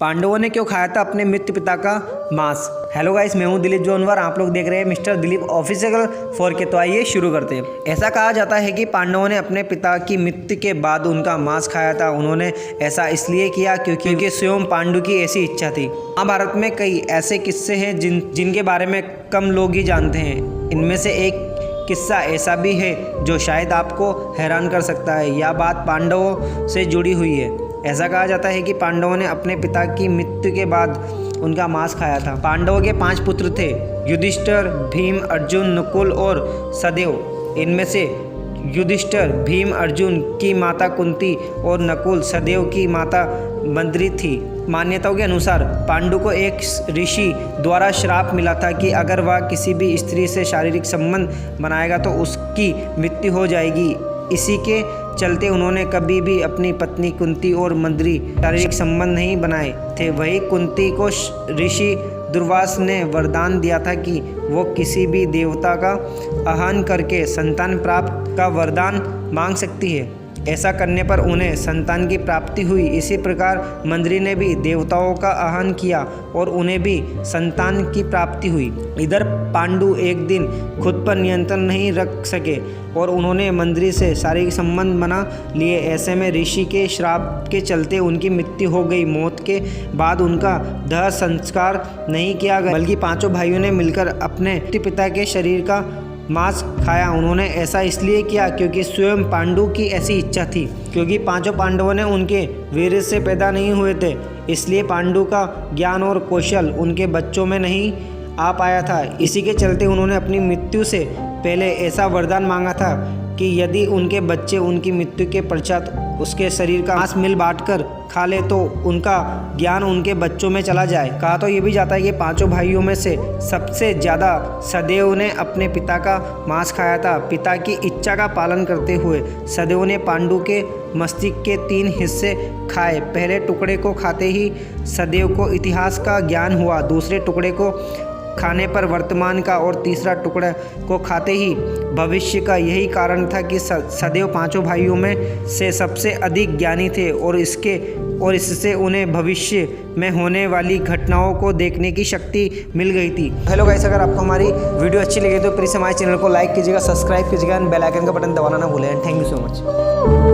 पांडवों ने क्यों खाया था अपने मृत्यु पिता का मांस। हेलो गाइस, मैं हूं दिलीप जोनवर। आप लोग देख रहे हैं मिस्टर दिलीप ऑफिशियल 4K। तो आइए शुरू करते हैं। ऐसा कहा जाता है कि पांडवों ने अपने पिता की मृत्यु के बाद उनका मांस खाया था। उन्होंने ऐसा इसलिए किया क्योंकि स्वयं पांडु की ऐसी इच्छा थी। महाभारत में कई ऐसे किस्से हैं जिनके बारे में कम लोग ही जानते हैं। इनमें से एक किस्सा ऐसा भी है जो शायद आपको हैरान कर सकता है। यह बात पांडवों से जुड़ी हुई है। ऐसा कहा जाता है कि पांडवों ने अपने पिता की मृत्यु के बाद उनका मांस खाया था। पांडवों के 5 पुत्र थे, युधिष्ठिर, भीम, अर्जुन, नकुल और सहदेव। इनमें से युधिष्ठिर, भीम, अर्जुन की माता कुंती और नकुल, सहदेव की माता मंद्री थी। मान्यताओं के अनुसार पांडु को एक ऋषि द्वारा श्राप मिला था कि अगर वह किसी भी स्त्री से शारीरिक संबंध बनाएगा तो उसकी मृत्यु हो जाएगी। इसी के चलते उन्होंने कभी भी अपनी पत्नी कुंती और मंद्री शारीरिक संबंध नहीं बनाए थे। वही कुंती को ऋषि दुर्वास ने वरदान दिया था कि वो किसी भी देवता का आह्वान करके संतान प्राप्त का वरदान मांग सकती है। ऐसा करने पर उन्हें संतान की प्राप्ति हुई। इसी प्रकार मंद्री ने भी देवताओं का आह्वान किया और उन्हें भी संतान की प्राप्ति हुई। इधर पांडु एक दिन खुद पर नियंत्रण नहीं रख सके और उन्होंने मंद्री से शारीरिक संबंध बना लिए। ऐसे में ऋषि के श्राप के चलते उनकी मृत्यु हो गई। मौत के बाद उनका दाह संस्कार नहीं किया गया, बल्कि पांचों भाइयों ने मिलकर अपने पिता के शरीर का मांस खाया। उन्होंने ऐसा इसलिए किया क्योंकि स्वयं पांडु की ऐसी इच्छा थी। क्योंकि पांचों पांडवों ने उनके वीर से पैदा नहीं हुए थे, इसलिए पांडु का ज्ञान और कौशल उनके बच्चों में नहीं आ पाया था। इसी के चलते उन्होंने अपनी मृत्यु से पहले ऐसा वरदान मांगा था कि यदि उनके बच्चे उनकी मृत्यु के पश्चात उसके शरीर का मांस मिल बांट कर खा ले तो उनका ज्ञान उनके बच्चों में चला जाए। कहा तो ये भी जाता है कि पांचों भाइयों में से सबसे ज़्यादा सहदेव ने अपने पिता का मांस खाया था। पिता की इच्छा का पालन करते हुए सहदेव ने पांडु के मस्तिष्क के 3 हिस्से खाए। पहले टुकड़े को खाते ही सहदेव को इतिहास का ज्ञान हुआ, दूसरे टुकड़े को खाने पर वर्तमान का और तीसरा टुकड़ा को खाते ही भविष्य का। यही कारण था कि सहदेव पांचों भाइयों में से सबसे अधिक ज्ञानी थे और इससे उन्हें भविष्य में होने वाली घटनाओं को देखने की शक्ति मिल गई थी। हेलो गाइस, अगर आपको हमारी वीडियो अच्छी लगी तो प्लीज़ हमारे चैनल को लाइक कीजिएगा, सब्सक्राइब कीजिएगा एंड बेल आइकन का बटन दबाना ना भूलें। Thank you so much.